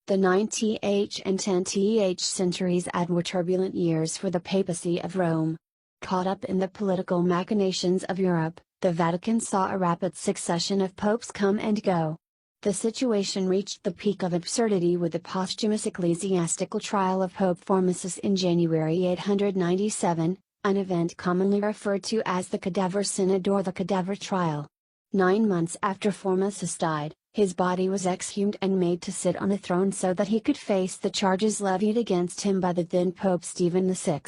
The 9th and 10th centuries were turbulent years for the papacy of Rome. Caught up in the political machinations of Europe, the Vatican saw a rapid succession of popes come and go. The situation reached the peak of absurdity with the posthumous ecclesiastical trial of Pope Formosus in January 897, an event commonly referred to as the Cadaver Synod or the Cadaver Trial. 9 months after Formosus died, his body was exhumed and made to sit on a throne so that he could face the charges levied against him by the then Pope Stephen VI.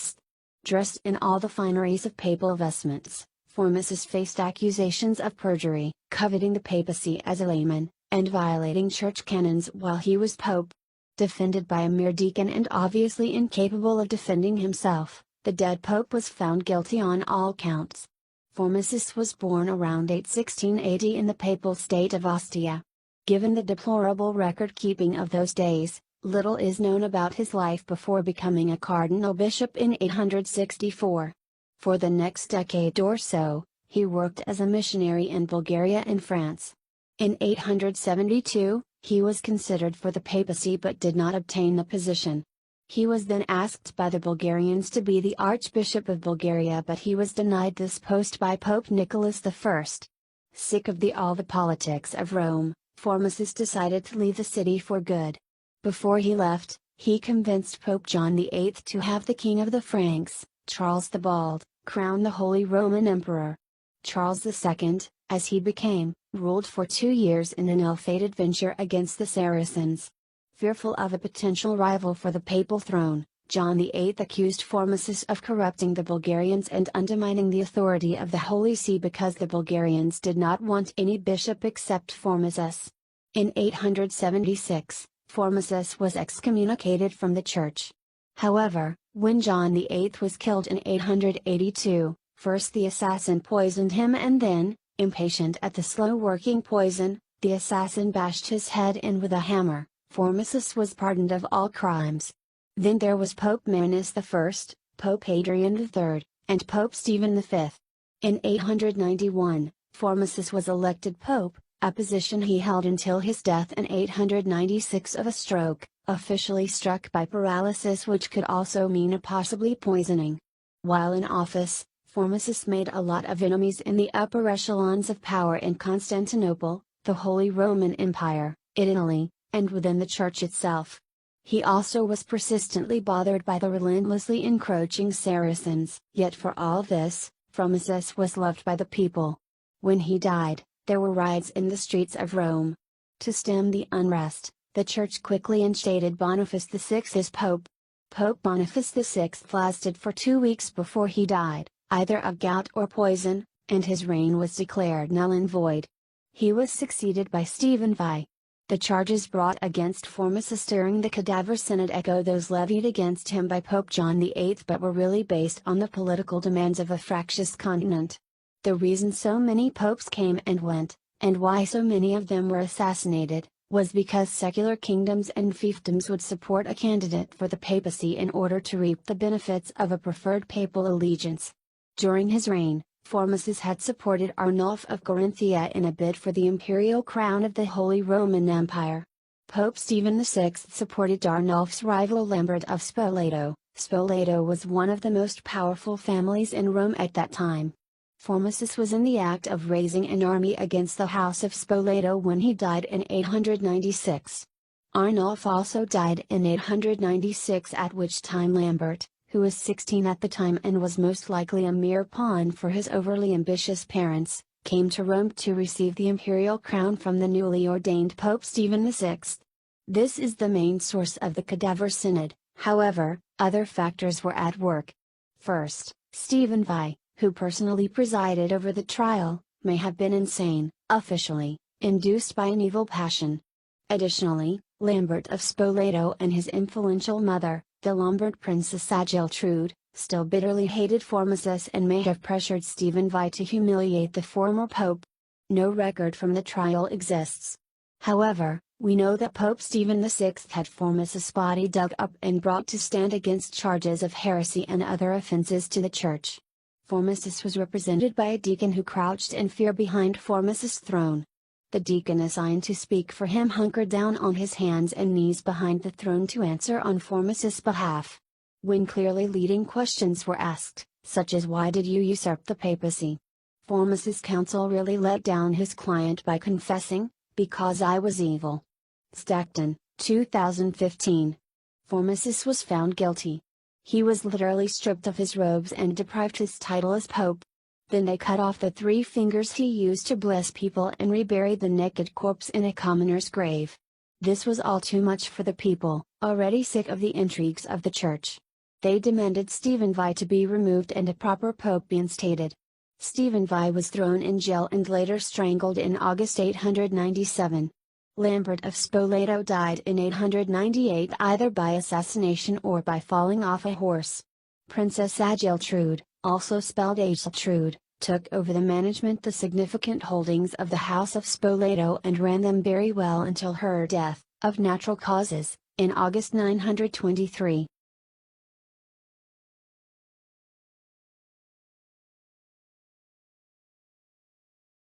Dressed in all the fineries of papal vestments, Formosus faced accusations of perjury, coveting the papacy as a layman, and violating church canons while he was pope. Defended by a mere deacon and obviously incapable of defending himself, the dead pope was found guilty on all counts. Formosus was born around 816 AD in the papal state of Ostia. Given the deplorable record-keeping of those days, little is known about his life before becoming a cardinal bishop in 864. For the next decade or so, he worked as a missionary in Bulgaria and France. In 872, he was considered for the papacy but did not obtain the position. He was then asked by the Bulgarians to be the Archbishop of Bulgaria, but he was denied this post by Pope Nicholas I. Sick of all the politics of Rome, Formosus decided to leave the city for good. Before he left, he convinced Pope John VIII to have the King of the Franks, Charles the Bald, crown the Holy Roman Emperor. Charles II, as he became, ruled for 2 years in an ill-fated venture against the Saracens. Fearful of a potential rival for the papal throne, John VIII accused Formosus of corrupting the Bulgarians and undermining the authority of the Holy See because the Bulgarians did not want any bishop except Formosus. In 876, Formosus was excommunicated from the church. However, when John VIII was killed in 882, first the assassin poisoned him and then, impatient at the slow-working poison, the assassin bashed his head in with a hammer. Formosus was pardoned of all crimes. Then there was Pope Marinus I, Pope Adrian III, and Pope Stephen V. In 891, Formosus was elected pope, a position he held until his death in 896 of a stroke, officially struck by paralysis, which could also mean a possibly poisoning. While in office, Formosus made a lot of enemies in the upper echelons of power in Constantinople, the Holy Roman Empire, Italy, and within the church itself. He also was persistently bothered by the relentlessly encroaching Saracens. Yet for all this, Formosus was loved by the people. When he died, there were riots in the streets of Rome. To stem the unrest, the church quickly instated Boniface VI as pope. Pope Boniface VI lasted for 2 weeks before he died, either of gout or poison, and his reign was declared null and void. He was succeeded by Stephen V. The charges brought against Formosus during the Cadaver Synod echo those levied against him by Pope John VIII, but were really based on the political demands of a fractious continent. The reason so many popes came and went, and why so many of them were assassinated, was because secular kingdoms and fiefdoms would support a candidate for the papacy in order to reap the benefits of a preferred papal allegiance. During his reign, Formosus had supported Arnulf of Carinthia in a bid for the imperial crown of the Holy Roman Empire. Pope Stephen VI supported Arnulf's rival Lambert of Spoleto. Spoleto was one of the most powerful families in Rome at that time. Formosus was in the act of raising an army against the house of Spoleto when he died in 896. Arnulf also died in 896, at which time Lambert, who was 16 at the time and was most likely a mere pawn for his overly ambitious parents, came to Rome to receive the imperial crown from the newly ordained Pope Stephen VI. This is the main source of the Cadaver Synod. However, other factors were at work. First, Stephen V, who personally presided over the trial, may have been insane, officially, induced by an evil passion. Additionally, Lambert of Spoleto and his influential mother, the Lombard princess Agiltrude, still bitterly hated Formosus and may have pressured Stephen V to humiliate the former pope. No record from the trial exists. However, we know that Pope Stephen VI had Formosus' body dug up and brought to stand against charges of heresy and other offenses to the church. Formosus was represented by a deacon who crouched in fear behind Formosus' throne. The deacon assigned to speak for him hunkered down on his hands and knees behind the throne to answer on Formos's behalf. When clearly leading questions were asked, such as why did you usurp the papacy? Formos's counsel really let down his client by confessing, because I was evil. Stockton, 2015. Formos was found guilty. He was literally stripped of his robes and deprived his title as pope. Then they cut off the 3 fingers he used to bless people and reburied the naked corpse in a commoner's grave. This was all too much for the people, already sick of the intrigues of the church. They demanded Stephen VI to be removed and a proper pope be instated. Stephen VI was thrown in jail and later strangled in August 897. Lambert of Spoleto died in 898 either by assassination or by falling off a horse. Princess Agiltrude, also spelled Ageltrude, took over the management the significant holdings of the House of Spoleto and ran them very well until her death, of natural causes, in August 923.